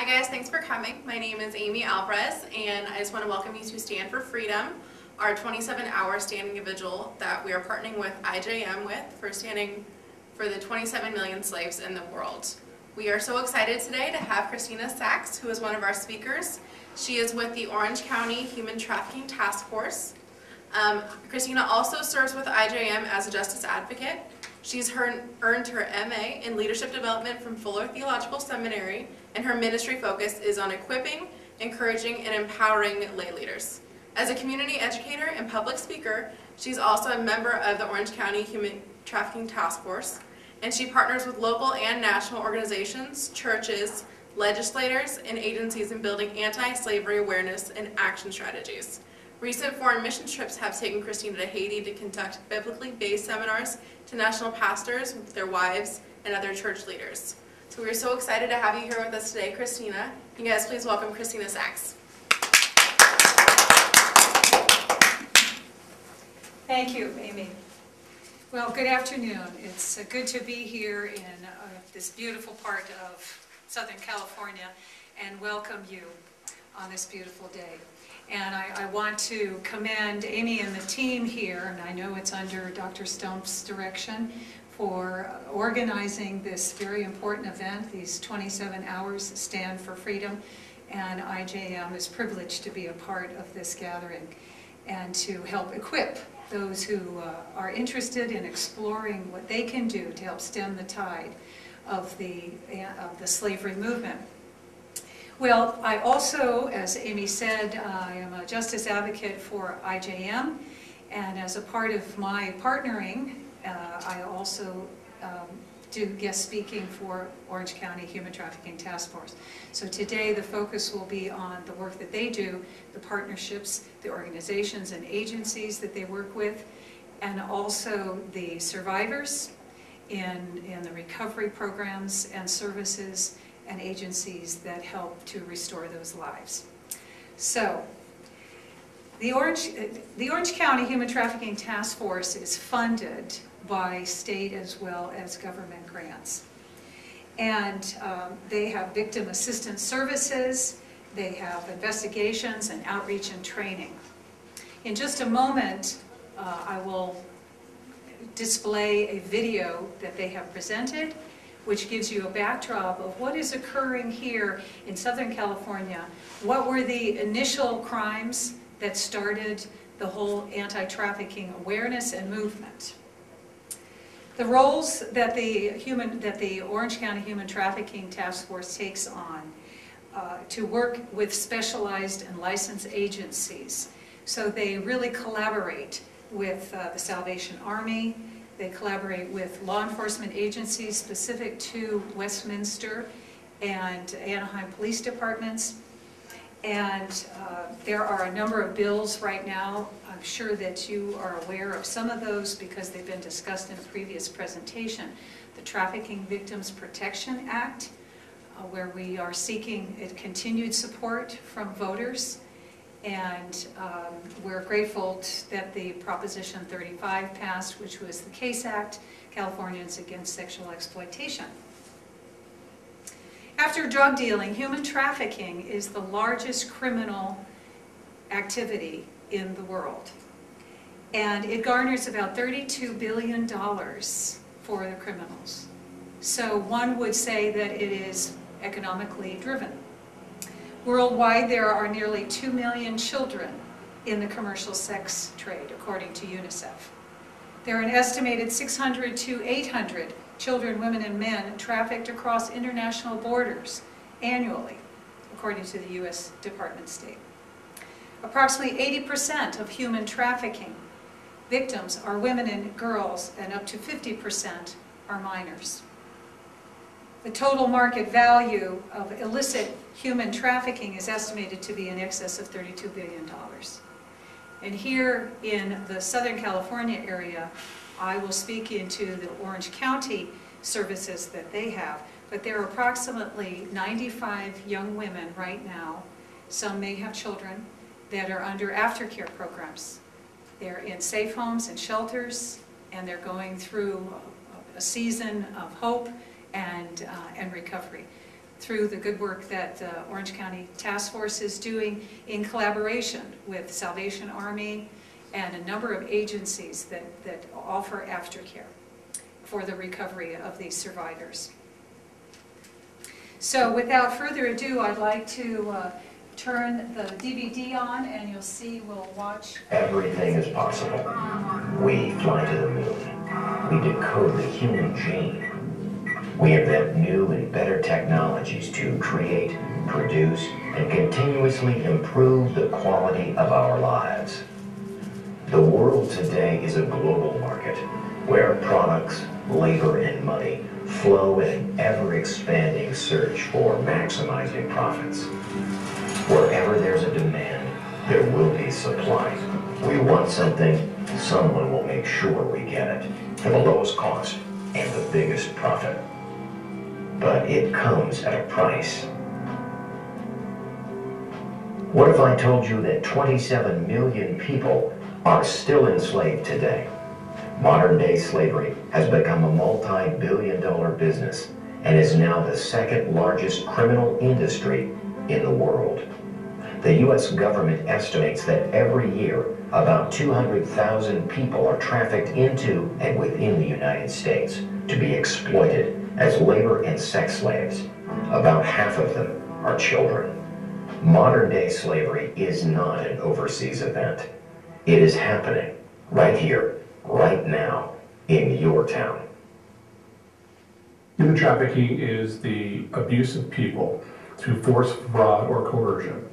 Hi guys, thanks for coming. My name is Amy Alvarez and I just want to welcome you to Stand for Freedom, our 27-hour standing vigil that we are partnering with IJM for standing for the 27 million slaves in the world. We are so excited today to have Kristina Sachs, who is one of our speakers. She is with the Orange County Human Trafficking Task Force. Kristina also serves with IJM as a justice advocate. She's earned her MA in Leadership Development from Fuller Theological Seminary, and her ministry focus is on equipping, encouraging, and empowering lay leaders. As a community educator and public speaker, she's also a member of the Orange County Human Trafficking Task Force, and she partners with local and national organizations, churches, legislators, and agencies in building anti-slavery awareness and action strategies. Recent foreign mission trips have taken Kristina to Haiti to conduct biblically based seminars to national pastors, their wives, and other church leaders. So we're so excited to have you here with us today, Kristina. You guys please welcome Kristina Sachs. Thank you, Amy. Well, good afternoon. It's good to be here in this beautiful part of Southern California and welcome you on this beautiful day. And I want to commend Amy and the team here, and I know it's under Dr. Stumpf's direction, for organizing this very important event, these 27 hours Stand for Freedom. And IJM is privileged to be a part of this gathering and to help equip those who are interested in exploring what they can do to help stem the tide of the slavery movement. Well, I also, as Amy said, I am a justice advocate for IJM, and as a part of my partnering, I also do guest speaking for Orange County Human Trafficking Task Force. So today the focus will be on the work that they do, the partnerships, the organizations and agencies that they work with, and also the survivors in the recovery programs and services and agencies that help to restore those lives. So, the Orange County Human Trafficking Task Force is funded by state as well as government grants. And they have victim assistance services, they have investigations and outreach and training. In just a moment, I will display a video that they have presented, which gives you a backdrop of what is occurring here in Southern California. What were the initial crimes that started the whole anti-trafficking awareness and movement? The roles that the Orange County Human Trafficking Task Force takes on to work with specialized and licensed agencies. So they really collaborate with the Salvation Army. They collaborate with law enforcement agencies specific to Westminster and Anaheim police departments. And there are a number of bills right now. I'm sure that you are aware of some of those because they've been discussed in a previous presentation. The Trafficking Victims Protection Act, where we are seeking continued support from voters. And we're grateful that the Proposition 35 passed, which was the CASE Act, Californians Against Sexual Exploitation. After drug dealing, human trafficking is the largest criminal activity in the world. And it garners about $32 billion for the criminals. So one would say that it is economically driven. Worldwide, there are nearly 2 million children in the commercial sex trade, according to UNICEF. There are an estimated 600 to 800 children, women, and men trafficked across international borders annually, according to the U.S. Department of State. Approximately 80% of human trafficking victims are women and girls, and up to 50% are minors. The total market value of illicit human trafficking is estimated to be in excess of $32 billion. And here in the Southern California area, I will speak into the Orange County services that they have, but there are approximately 95 young women right now, some may have children, that are under aftercare programs. They're in safe homes and shelters, and they're going through a season of hope and recovery. through the good work that the Orange County Task Force is doing in collaboration with Salvation Army and a number of agencies that offer aftercare for the recovery of these survivors. So without further ado, I'd like to turn the DVD on, and you'll see, we'll watch. Everything is possible. We fly to the moon. We decode the human gene. We invent new and better technologies to create, produce, and continuously improve the quality of our lives. The world today is a global market where products, labor, and money flow in an ever-expanding search for maximizing profits. Wherever there's a demand, there will be supply. We want something, someone will make sure we get it for the lowest cost and the biggest profit. But it comes at a price. What if I told you that 27 million people are still enslaved today? Modern-day slavery has become a multi-billion-dollar business and is now the second largest criminal industry in the world. The U.S. government estimates that every year about 200,000 people are trafficked into and within the United States to be exploited as labor and sex slaves. About half of them are children. Modern-day slavery is not an overseas event. It is happening right here, right now, in your town. Human trafficking is the abuse of people through force, fraud, or coercion,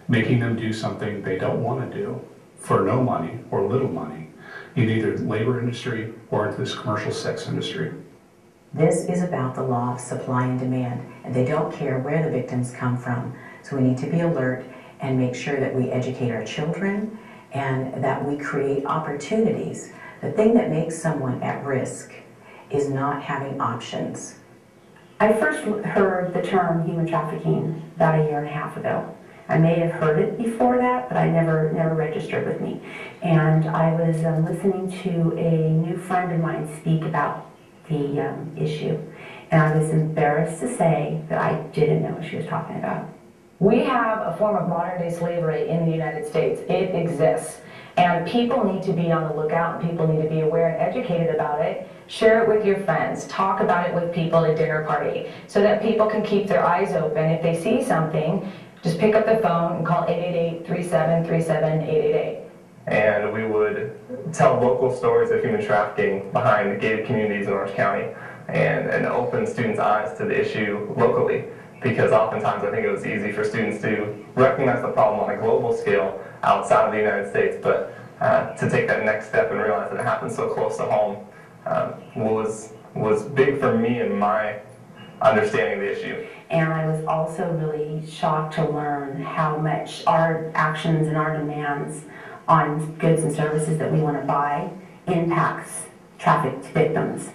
making them do something they don't want to do for no money or little money in either the labor industry or into this commercial sex industry. This is about the law of supply and demand, and they don't care where the victims come from. So we need to be alert and make sure that we educate our children and that we create opportunities. The thing that makes someone at risk is not having options. I first heard the term human trafficking about a year and a half ago. I may have heard it before that, but I never registered with me. And I was listening to a new friend of mine speak about the issue, and I was embarrassed to say that I didn't know what she was talking about. We have a form of modern-day slavery in the United States. It exists. And people need to be on the lookout, and people need to be aware and educated about it. Share it with your friends. Talk about it with people at a dinner party so that people can keep their eyes open. If they see something, just pick up the phone and call 888-3737-888. And we would tell local stories of human trafficking behind gated communities in Orange County and open students' eyes to the issue locally, because oftentimes I think it was easy for students to recognize the problem on a global scale outside of the United States, but to take that next step and realize that it happens so close to home was big for me and my understanding of the issue. And I was also really shocked to learn how much our actions and our demands on goods and services that we want to buy impacts trafficked victims.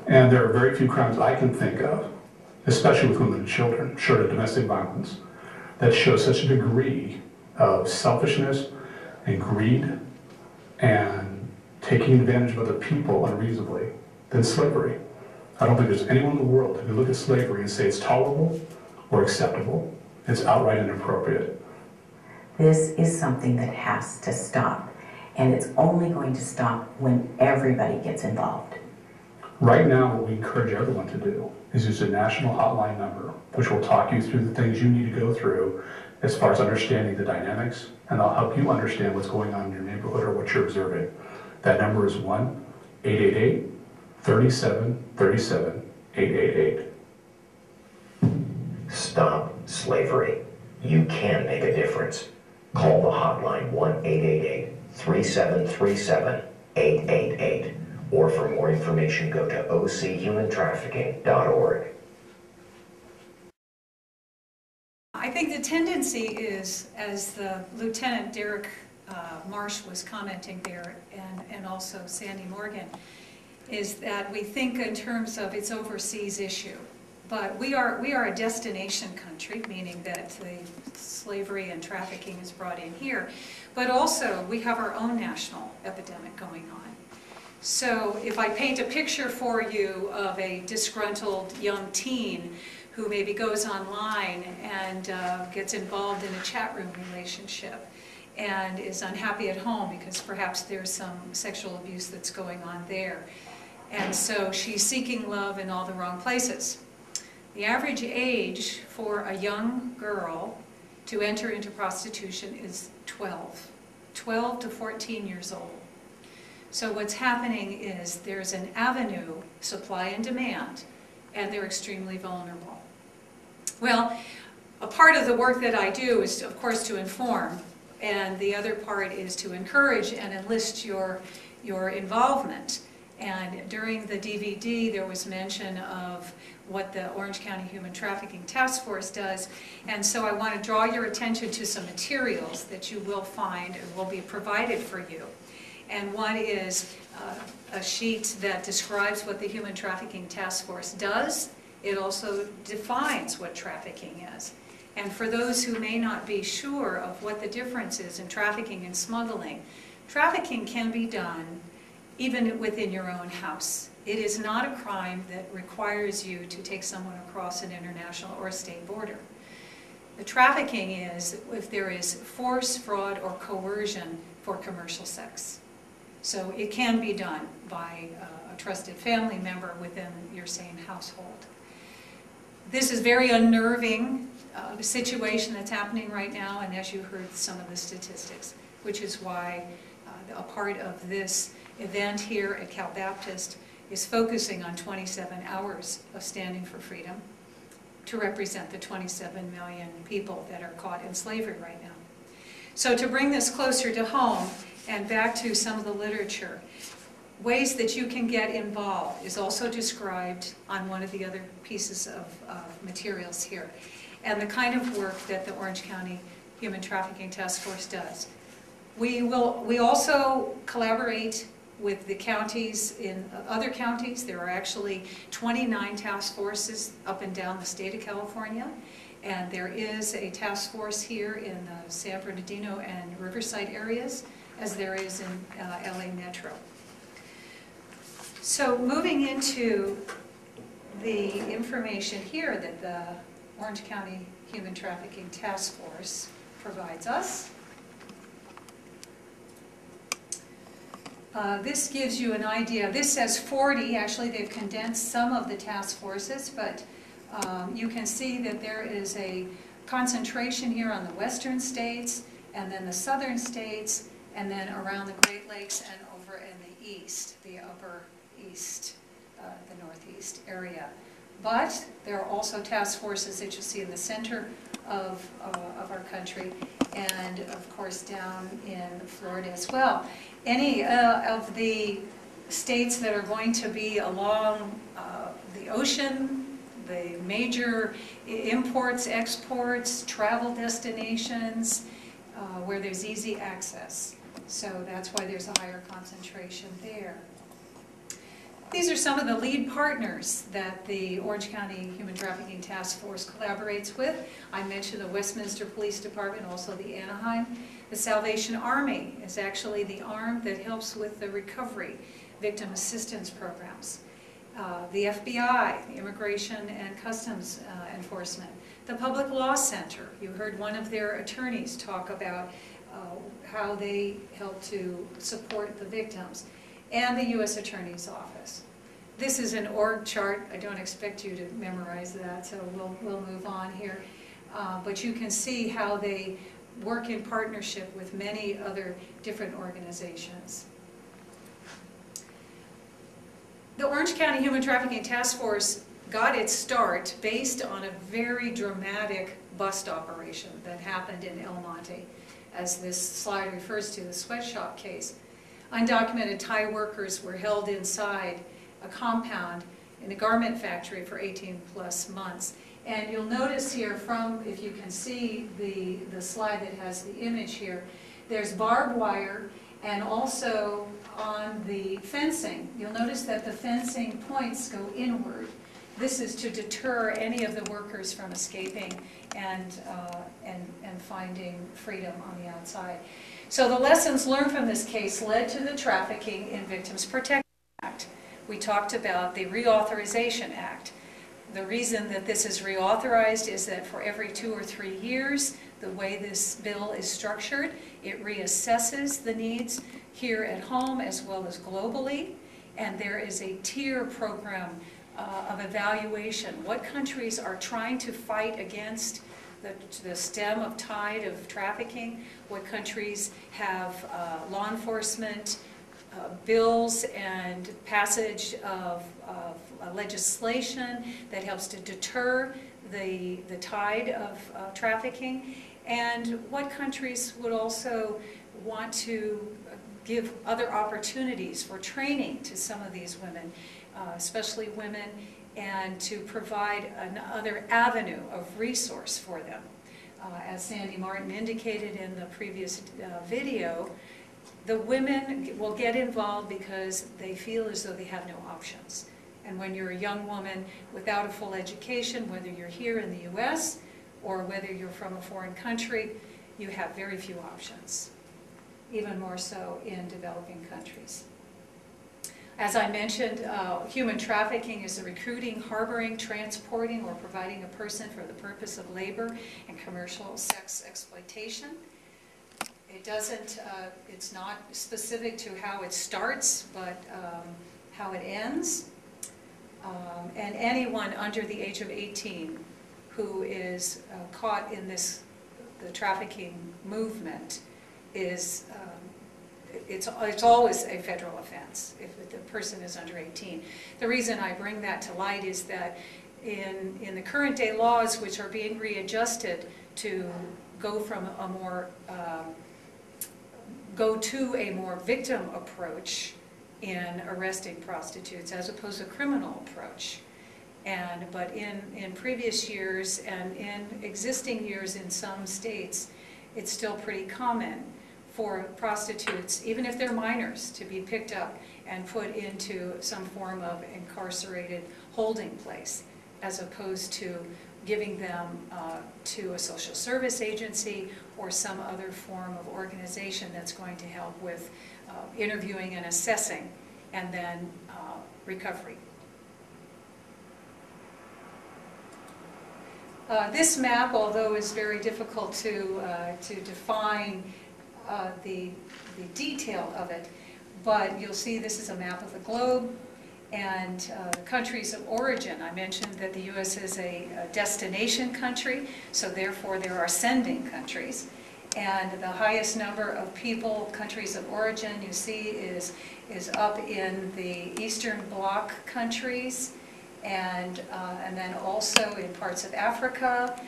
And there are very few crimes I can think of, especially with women and children, short of domestic violence, that show such a degree of selfishness and greed and taking advantage of other people unreasonably than slavery. I don't think there's anyone in the world who can look at slavery and say it's tolerable or acceptable. It's outright inappropriate. This is something that has to stop, and it's only going to stop when everybody gets involved. Right now, what we encourage everyone to do is use a national hotline number, which will talk you through the things you need to go through as far as understanding the dynamics, and they'll help you understand what's going on in your neighborhood or what you're observing. That number is 1-888-3737-888. Stop slavery. You can make a difference. Call the hotline 1-888-3737-888. Or for more information, go to ochumantrafficking.org. I think the tendency is, as the Lieutenant Derek Marsh was commenting there, and also Sandy Morgan, is that we think in terms of its overseas issue. But we are a destination country, meaning that the slavery and trafficking is brought in here. But also, we have our own national epidemic going on. So if I paint a picture for you of a disgruntled young teen who maybe goes online and gets involved in a chat room relationship and is unhappy at home because perhaps there's some sexual abuse that's going on there. And so she's seeking love in all the wrong places. The average age for a young girl to enter into prostitution is 12 to 14 years old. So what's happening is there's an avenue, supply and demand, and they're extremely vulnerable. Well, a part of the work that I do is, of course, to inform, and the other part is to encourage and enlist your involvement. And during the DVD, there was mention of what the Orange County Human Trafficking Task Force does. And so I want to draw your attention to some materials that you will find and will be provided for you. And one is a sheet that describes what the Human Trafficking Task Force does. It also defines what trafficking is. And for those who may not be sure of what the difference is in trafficking and smuggling, trafficking can be done even within your own house. It is not a crime that requires you to take someone across an international or state border. The trafficking is if there is force, fraud, or coercion for commercial sex. So it can be done by a trusted family member within your same household. This is very unnerving situation that's happening right now, and as you heard some of the statistics, which is why a part of this event here at Cal Baptist is focusing on 27 hours of standing for freedom to represent the 27 million people that are caught in slavery right now. So to bring this closer to home and back to some of the literature, ways that you can get involved is also described on one of the other pieces of materials here, and the kind of work that the Orange County Human Trafficking Task Force does. We also collaborate with the counties in other counties. There are actually 29 task forces up and down the state of California, and there is a task force here in the San Bernardino and Riverside areas, as there is in LA Metro. So moving into the information here that the Orange County Human Trafficking Task Force provides us. This gives you an idea. This says 40. Actually, they've condensed some of the task forces, but you can see that there is a concentration here on the western states, and then the southern states, and then around the Great Lakes and over in the east, the upper east, the northeast area. But there are also task forces that you'll see in the center of our country, and of course down in Florida as well. Any of the states that are going to be along the ocean, the major imports, exports, travel destinations, where there's easy access. So that's why there's a higher concentration there. These are some of the lead partners that the Orange County Human Trafficking Task Force collaborates with. I mentioned the Westminster Police Department, also the Anaheim. The Salvation Army is actually the arm that helps with the recovery victim assistance programs. The FBI, the Immigration and Customs Enforcement. The Public Law Center, you heard one of their attorneys talk about how they help to support the victims. And the U.S. Attorney's Office. This is an org chart. I don't expect you to memorize that, so we'll move on here. But you can see how they work in partnership with many other different organizations. The Orange County Human Trafficking Task Force got its start based on a very dramatic bust operation that happened in El Monte, as this slide refers to, the sweatshop case. Undocumented Thai workers were held inside a compound in a garment factory for 18 plus months. And you'll notice here from, if you can see the slide that has the image here, there's barbed wire, and also on the fencing, you'll notice that the fencing points go inward. This is to deter any of the workers from escaping and finding freedom on the outside. So the lessons learned from this case led to the Trafficking in Victims Protection Act. We talked about the Reauthorization Act. The reason that this is reauthorized is that for every 2 or 3 years, the way this bill is structured, it reassesses the needs here at home as well as globally, and there is a tier program of evaluation. What countries are trying to fight against the stem of tide of trafficking? What countries have law enforcement bills and passage of legislation that helps to deter the tide of trafficking? And what countries would also want to give other opportunities for training to some of these women, especially women, and to provide another avenue of resource for them. As Sandy Martin indicated in the previous video, the women will get involved because they feel as though they have no options. And when you're a young woman without a full education, whether you're here in the US or whether you're from a foreign country, you have very few options, even more so in developing countries. As I mentioned, human trafficking is the recruiting, harboring, transporting, or providing a person for the purpose of labor and commercial sex exploitation. It doesn't, it's not specific to how it starts, but how it ends. And anyone under the age of 18 who is caught in the trafficking movement is, it's always a federal offense if the person is under 18. The reason I bring that to light is that in the current day laws, which are being readjusted to go from a more go to a more victim approach in arresting prostitutes as opposed to a criminal approach. But in previous years and in existing years in some states, it's still pretty common for prostitutes, even if they're minors, to be picked up and put into some form of incarcerated holding place, as opposed to giving them to a social service agency or some other form of organization that's going to help with interviewing and assessing, and then recovery. This map, although is very difficult to define the detail of it, but you'll see this is a map of the globe, and the countries of origin. I mentioned that the U.S. is a destination country, so therefore there are sending countries. And the highest number of people, countries of origin, you see is up in the Eastern Bloc countries, and then also in parts of Africa,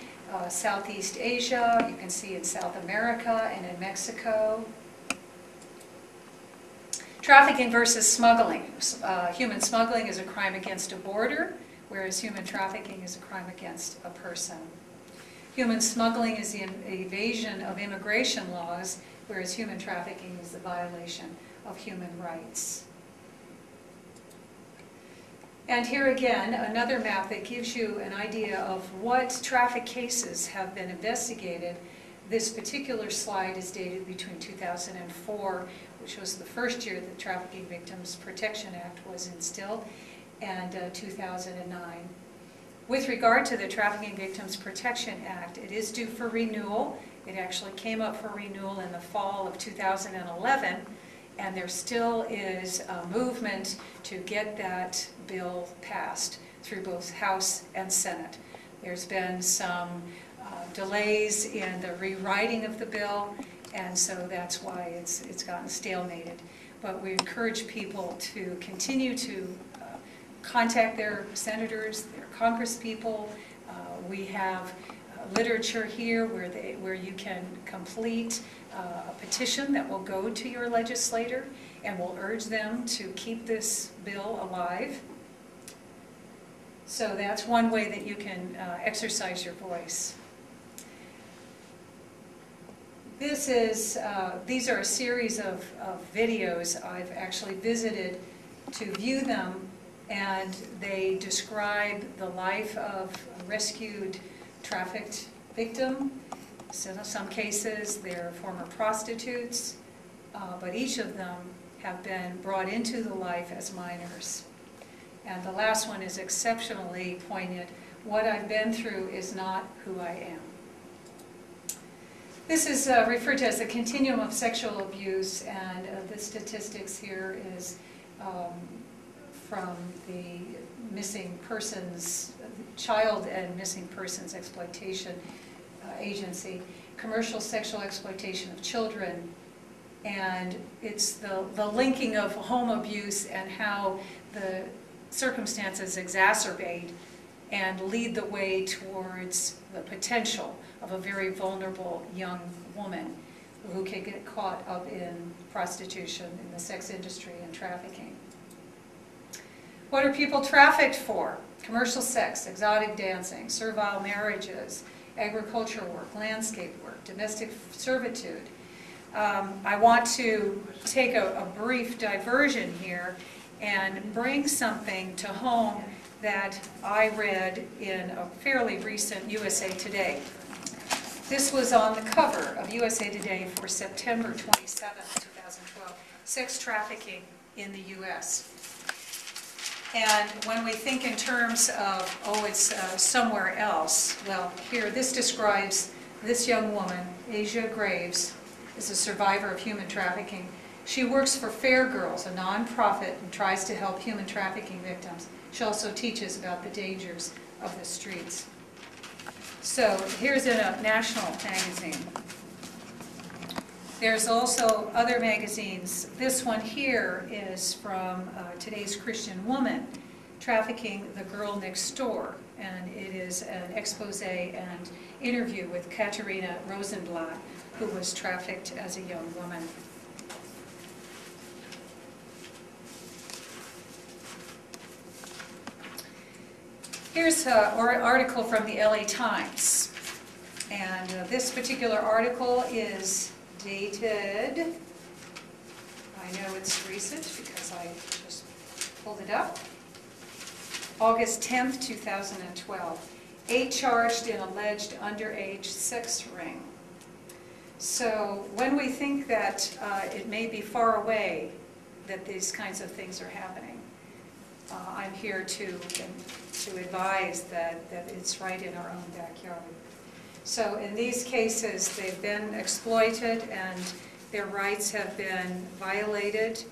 Southeast Asia, you can see in South America and in Mexico. Trafficking versus smuggling. Human smuggling is a crime against a border, whereas human trafficking is a crime against a person. Human smuggling is the evasion of immigration laws, whereas human trafficking is the violation of human rights. And here again, another map that gives you an idea of what traffic cases have been investigated. This particular slide is dated between 2004, which was the first year the Trafficking Victims Protection Act was instilled, and 2009. With regard to the Trafficking Victims Protection Act, it is due for renewal. It actually came up for renewal in the fall of 2011, and there still is a movement to get that bill passed through both House and Senate. There's been some delays in the rewriting of the bill, and so that's why it's gotten stalemated. But we encourage people to continue to contact their senators, their congresspeople. We have literature here where you can complete a petition that will go to your legislator and will urge them to keep this bill alive. So that's one way that you can exercise your voice. These are a series of videos. I've actually visited to view them, and they describe the life of a rescued, trafficked victim. So in some cases, they're former prostitutes, but each of them have been brought into the life as minors. And the last one is exceptionally poignant. What I've been through is not who I am. This is referred to as the continuum of sexual abuse, and the statistics here is from the missing persons, child and missing persons exploitation agency, commercial sexual exploitation of children, and it's the linking of home abuse and how the circumstances exacerbate and lead the way towards the potential of a very vulnerable young woman who can get caught up in prostitution, in the sex industry, and trafficking. What are people trafficked for? Commercial sex, exotic dancing, servile marriages, agricultural work, landscape work, domestic servitude. I want to take a brief diversion here and bring something to home that I read in a fairly recent USA Today. This was on the cover of USA Today for September 27, 2012, sex trafficking in the U.S. And when we think in terms of, oh, it's somewhere else, well, here, this describes this young woman, Asia Graves, is a survivor of human trafficking. She works for Fair Girls, a nonprofit, and tries to help human trafficking victims. She also teaches about the dangers of the streets. So here's in a national magazine. There's also other magazines. This one here is from today's Christian Woman, Trafficking the Girl Next Door. And it is an expose and interview with Katerina Rosenblatt, who was trafficked as a young woman. Here's an article from the LA Times. And this particular article is dated, I know it's recent because I just pulled it up, August 10th, 2012. 8 charged in alleged underage sex ring. So when we think that it may be far away that these kinds of things are happening, I'm here to advise that it's right in our own backyard. So in these cases, they've been exploited and their rights have been violated.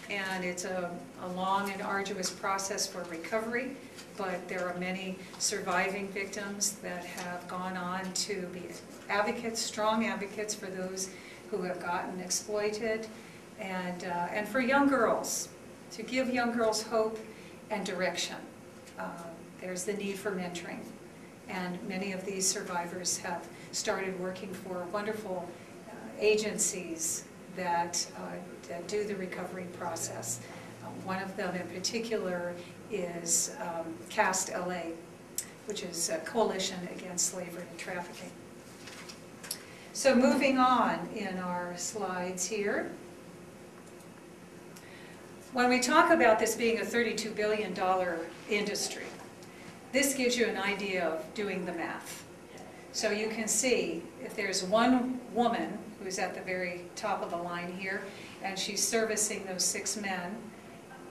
And it's a long and arduous process for recovery, but there are many surviving victims that have gone on to be advocates, strong advocates for those who have gotten exploited, and for young girls, to give young girls hope and direction. There's the need for mentoring. And many of these survivors have started working for wonderful agencies that do the recovery process. One of them in particular is CAST LA, which is a coalition against slavery and trafficking. So moving on in our slides here. When we talk about this being a $32 billion industry, this gives you an idea of doing the math. So you can see if there's one woman who's at the very top of the line here, and she's servicing those 6 men,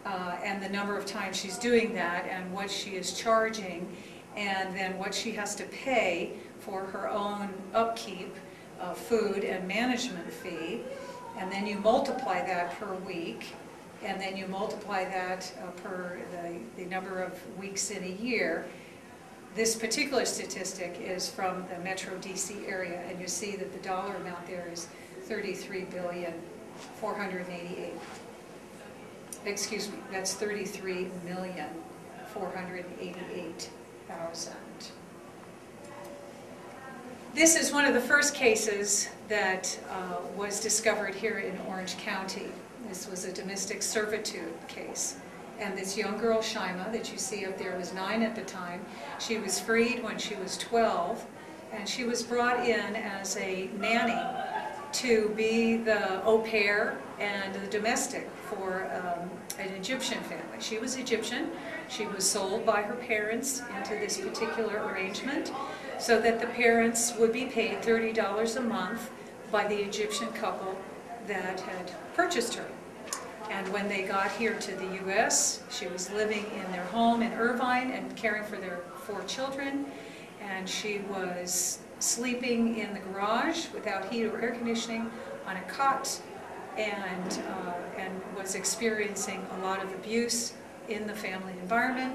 and the number of times she's doing that, and what she is charging, and then what she has to pay for her own upkeep, food and management fee, and then you multiply that per week, and then you multiply that per the number of weeks in a year. This particular statistic is from the Metro DC area, and you see that the dollar amount there is $33,488,000. Excuse me, that's $33,488,000. This is one of the first cases that was discovered here in Orange County. This was a domestic servitude case. And this young girl, Shima, that you see up there, was 9 at the time. She was freed when she was 12, and she was brought in as a nanny to be the au pair and the domestic for an Egyptian family. She was Egyptian. She was sold by her parents into this particular arrangement so that the parents would be paid $30 a month by the Egyptian couple that had purchased her. And when they got here to the U.S., she was living in their home in Irvine and caring for their 4 children. And she was sleeping in the garage without heat or air conditioning on a cot, and was experiencing a lot of abuse in the family environment.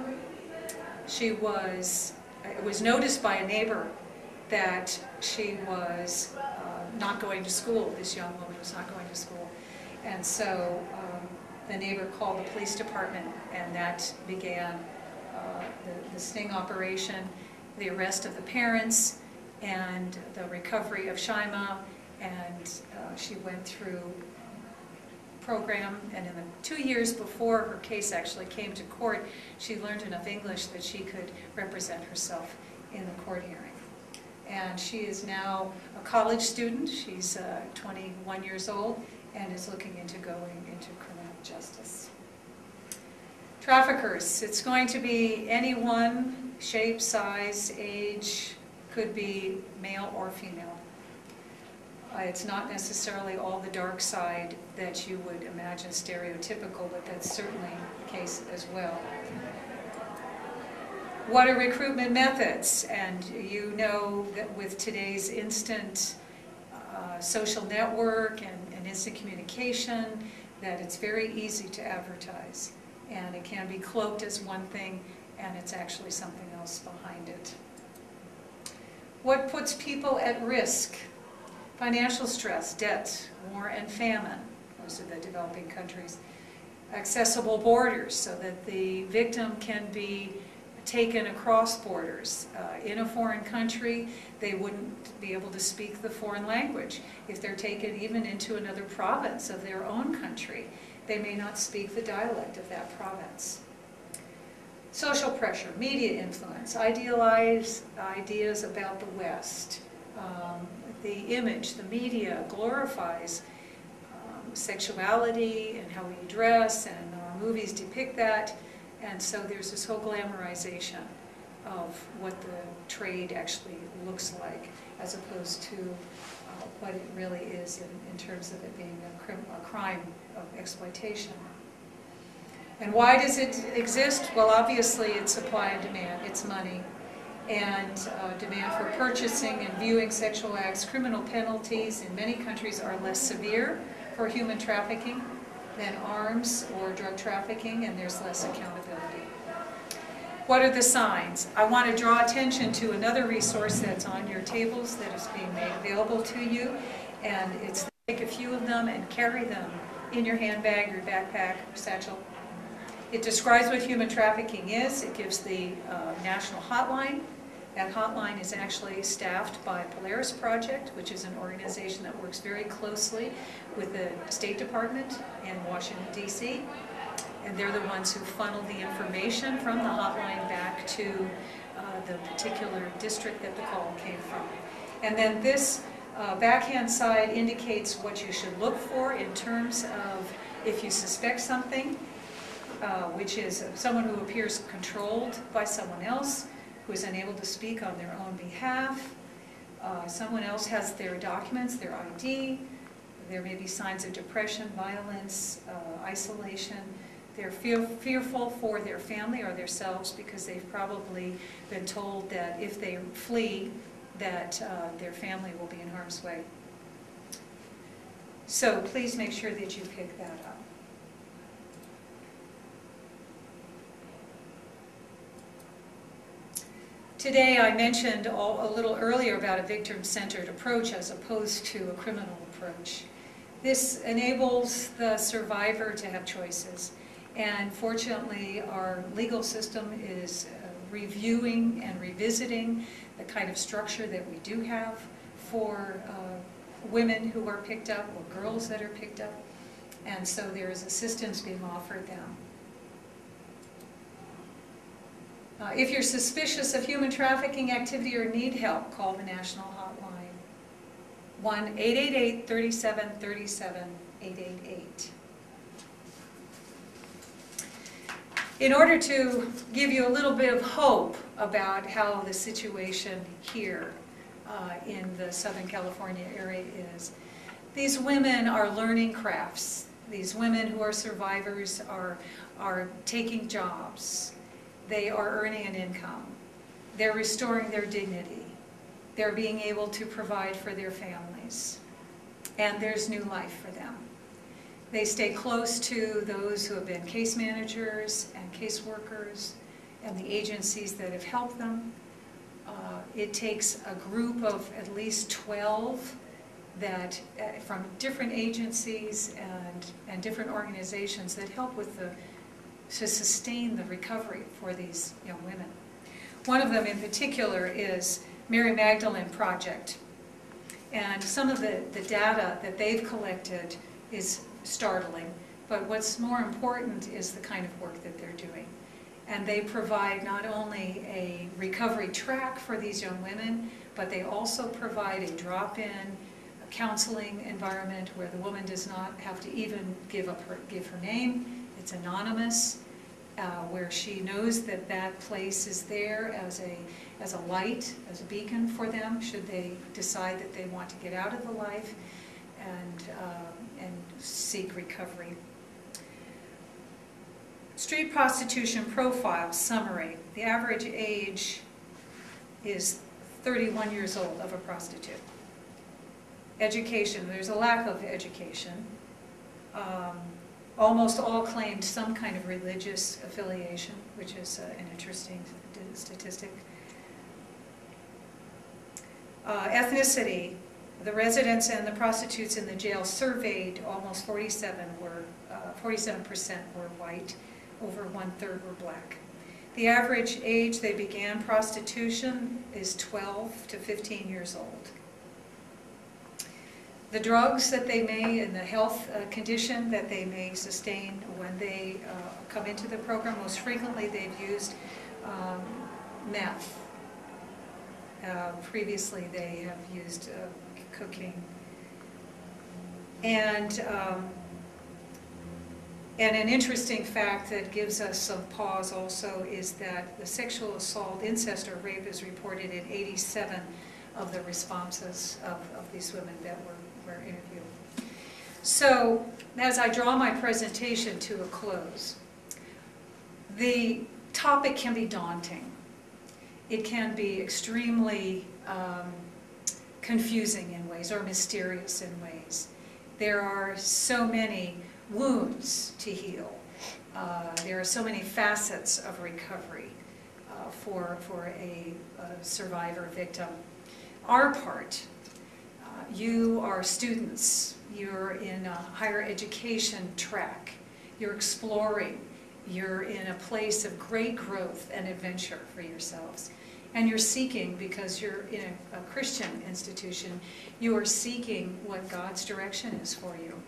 It was noticed by a neighbor that she was not going to school. This young woman was not going to school. And so the neighbor called the police department, and that began the sting operation, the arrest of the parents, and the recovery of Shaima. And she went through program, and in the 2 years before her case actually came to court, she learned enough English that she could represent herself in the court hearing. And she is now a college student. She's 21 years old and is looking into going into criminal justice. Traffickers, it's going to be anyone, shape, size, age, could be male or female. It's not necessarily all the dark side that you would imagine stereotypical, but that's certainly the case as well. What are recruitment methods? And you know that with today's instant social network and instant communication, that it's very easy to advertise. And it can be cloaked as one thing, and it's actually something else behind it. What puts people at risk? Financial stress, debt, war and famine, most of the developing countries. Accessible borders, so that the victim can be taken across borders. In a foreign country, they wouldn't be able to speak the foreign language. If they're taken even into another province of their own country, they may not speak the dialect of that province. Social pressure, media influence, idealized ideas about the West. The image, the media glorifies sexuality and how we dress, and our movies depict that. And so there's this whole glamorization of what the trade actually looks like, as opposed to what it really is in terms of it being a crime of exploitation. And why does it exist? Well, obviously it's supply and demand, it's money, and demand for purchasing and viewing sexual acts. Criminal penalties in many countries are less severe for human trafficking than arms or drug trafficking, and there's less accountability. What are the signs? I want to draw attention to another resource that's on your tables that is being made available to you, and it's take a few of them and carry them in your handbag, your backpack, or satchel. It describes what human trafficking is. It gives the National Hotline. That hotline is actually staffed by Polaris Project, which is an organization that works very closely with the State Department in Washington, D.C. And they're the ones who funnel the information from the hotline back to the particular district that the call came from. And then this backhand side indicates what you should look for in terms of if you suspect something, which is someone who appears controlled by someone else, who is unable to speak on their own behalf. Someone else has their documents, their ID. There may be signs of depression, violence, isolation. They're fearful for their family or themselves because they've probably been told that if they flee, that their family will be in harm's way. So please make sure that you pick that up. Today I mentioned a little earlier about a victim-centered approach as opposed to a criminal approach. This enables the survivor to have choices, and fortunately our legal system is reviewing and revisiting the kind of structure that we do have for women who are picked up or girls that are picked up, and so there is assistance being offered them. If you're suspicious of human trafficking activity or need help, call the National Hotline, 1-888-37-37-888. In order to give you a little bit of hope about how the situation here in the Southern California area is, these women are learning crafts. These women who are survivors are taking jobs. They are earning an income. They're restoring their dignity. They're being able to provide for their families. And there's new life for them. They stay close to those who have been case managers and caseworkers and the agencies that have helped them. It takes a group of at least 12 that from different agencies and different organizations that help with to sustain the recovery for these young women. One of them in particular is Mary Magdalene Project. And some of the data that they've collected is startling, but what's more important is the kind of work that they're doing. And they provide not only a recovery track for these young women, but they also provide a drop-in counseling environment where the woman does not have to even give her name. It's anonymous, where she knows that that place is there as a light, as a beacon for them, should they decide that they want to get out of the life and seek recovery. Street prostitution profile summary. The average age is 31 years old of a prostitute. Education, there's a lack of education. Almost all claimed some kind of religious affiliation, which is an interesting statistic. Ethnicity, the residents and the prostitutes in the jail surveyed, almost 47% were white, over 1/3 were black. The average age they began prostitution is 12 to 15 years old. The drugs that they may, and the health condition that they may sustain when they come into the program, most frequently they've used meth. Previously they have used cocaine. And an interesting fact that gives us some pause also is that the sexual assault, incest, or rape is reported in 87 of the responses of these women that were interviewed. So, as I draw my presentation to a close, the topic can be daunting. It can be extremely confusing in ways, or mysterious in ways. There are so many wounds to heal. There are so many facets of recovery for a survivor victim. Our part, you are students, you're in a higher education track, you're exploring, you're in a place of great growth and adventure for yourselves. And you're seeking, because you're in a Christian institution, you are seeking what God's direction is for you.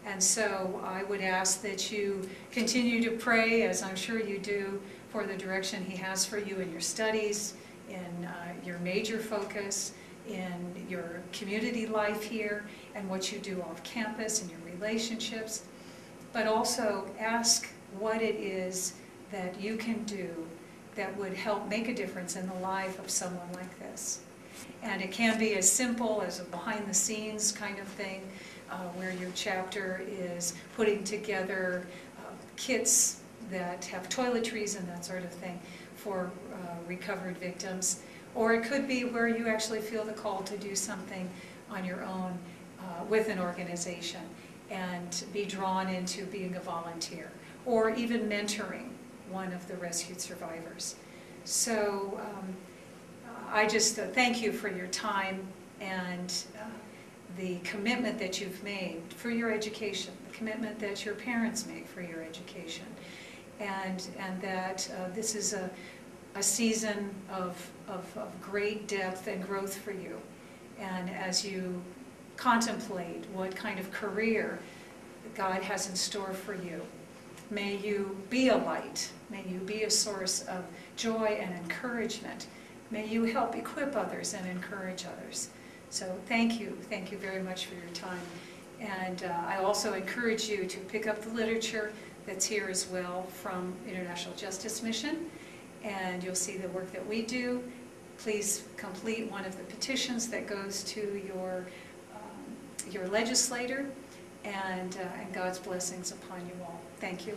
And so I would ask that you continue to pray, as I'm sure you do, for the direction He has for you in your studies, in your major focus, in your community life here, and what you do off campus and your relationships. But also ask what it is that you can do that would help make a difference in the life of someone like this. And it can be as simple as a behind-the-scenes kind of thing, where your chapter is putting together kits that have toiletries and that sort of thing for recovered victims. Or it could be where you actually feel the call to do something on your own with an organization and be drawn into being a volunteer, or even mentoring one of the rescued survivors. So I just thank you for your time and the commitment that you've made for your education, the commitment that your parents make for your education, and that this is a season of great depth and growth for you. And as you contemplate what kind of career God has in store for you, may you be a light, may you be a source of joy and encouragement. May you help equip others and encourage others. So thank you very much for your time. And I also encourage you to pick up the literature that's here as well from International Justice Mission, and you'll see the work that we do. Please complete one of the petitions that goes to your legislator, and God's blessings upon you all. Thank you.